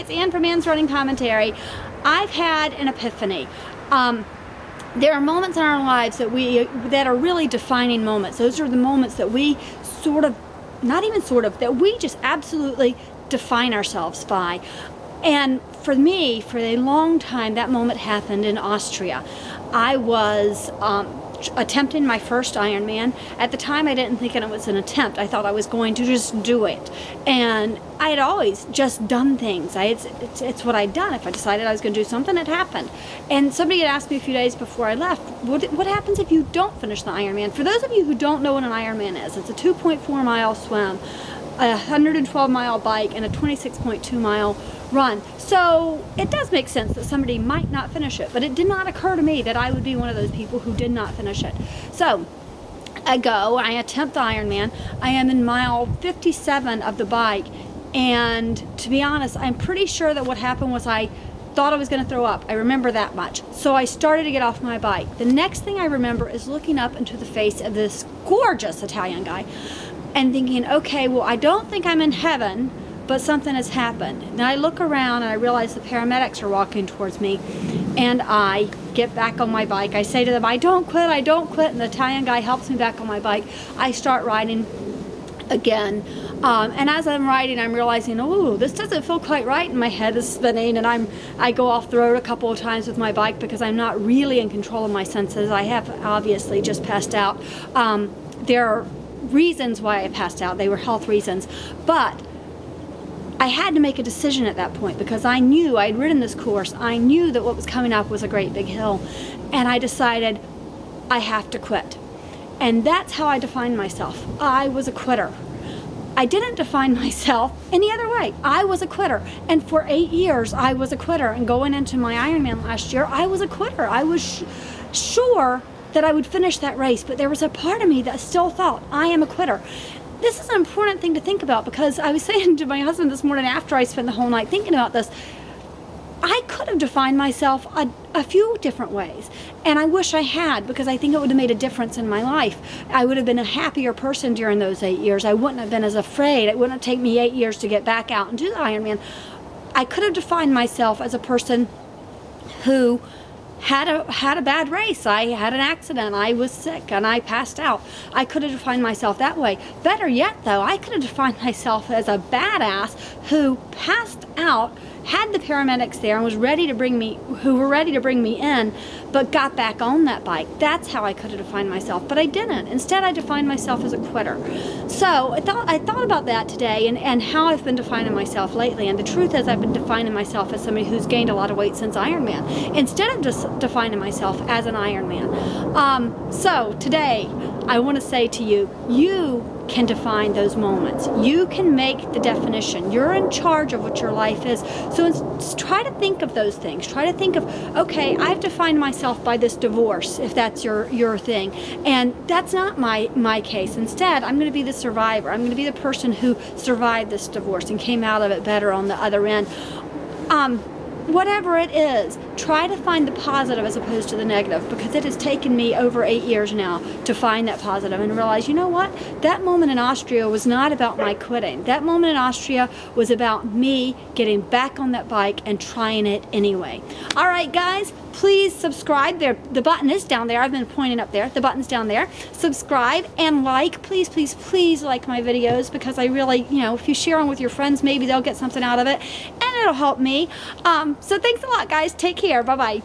it's Ann from Ann's Running Commentary. I've had an epiphany. There are moments in our lives that are really defining moments. Those are the moments that we that we just absolutely define ourselves by. And for me, for a long time, that moment happened in Austria. I was attempting my first Ironman. At the time, I didn't think it was an attempt. I thought I was going to just do it. And I had always just done things. It's what I'd done. If I decided I was going to do something, it happened. And somebody had asked me a few days before I left, what happens if you don't finish the Ironman? For those of you who don't know what an Ironman is, it's a 2.4 mile swim, a 112 mile bike, and a 26.2 mile run. So it does make sense that somebody might not finish it, but it did not occur to me that I would be one of those people who did not finish it. So I attempt the Ironman. I am in mile 57 of the bike, and to be honest, I'm pretty sure that what happened was I thought I was going to throw up. I remember that much. So I started to get off my bike. The next thing I remember is looking up into the face of this gorgeous Italian guy and thinking, okay, well, I don't think I'm in heaven, but something has happened. And I look around and I realize the paramedics are walking towards me, and I get back on my bike. I say to them, I don't quit, and the Italian guy helps me back on my bike. I start riding again. And as I'm riding, I'm realizing, oh, this doesn't feel quite right, and my head is spinning, and I go off the road a couple of times with my bike because I'm not really in control of my senses. I have obviously just passed out. There are reasons why I passed out. They were health reasons, but I had to make a decision at that point because I knew I'd ridden this course. I knew that what was coming up was a great big hill, and I decided I have to quit. And that's how I defined myself. I was a quitter. I didn't define myself any other way. I was a quitter. And for 8 years, I was a quitter. And going into my Ironman last year, I was a quitter. I was sure that I would finish that race, but there was a part of me that still thought, I am a quitter. This is an important thing to think about, because I was saying to my husband this morning after I spent the whole night thinking about this, I could have defined myself a few different ways, and I wish I had, because I think it would have made a difference in my life. I would have been a happier person during those 8 years. I wouldn't have been as afraid. It wouldn't have taken me 8 years to get back out and do the Ironman. I could have defined myself as a person who had a bad race. I had an accident. I was sick and I passed out. I could have defined myself that way. Better yet, though, I could have defined myself as a badass who passed out, had the paramedics there and who were ready to bring me in, but got back on that bike. That's how I could have defined myself, but I didn't. Instead, I defined myself as a quitter. So I thought about that today and how I've been defining myself lately. And the truth is, I've been defining myself as somebody who's gained a lot of weight since Ironman, instead of just defining myself as an Ironman. So today, I want to say to you, you can define those moments. You can make the definition. You're in charge of what your life is. So try to think of those things. Try to think of, okay, I've defined myself by this divorce, if that's your thing. And that's not my case. Instead, I'm going to be the survivor. I'm going to be the person who survived this divorce and came out of it better on the other end. Whatever it is, try to find the positive as opposed to the negative, because it has taken me over 8 years now to find that positive and realize, you know what? That moment in Austria was not about my quitting. That moment in Austria was about me getting back on that bike and trying it anyway. All right, guys, please subscribe. The button is down there. I've been pointing up there. The button's down there. Subscribe and like. Please, please, please like my videos, because I really, if you share them with your friends, maybe they'll get something out of it, and it'll help me. So thanks a lot, guys. Take care. Bye-bye.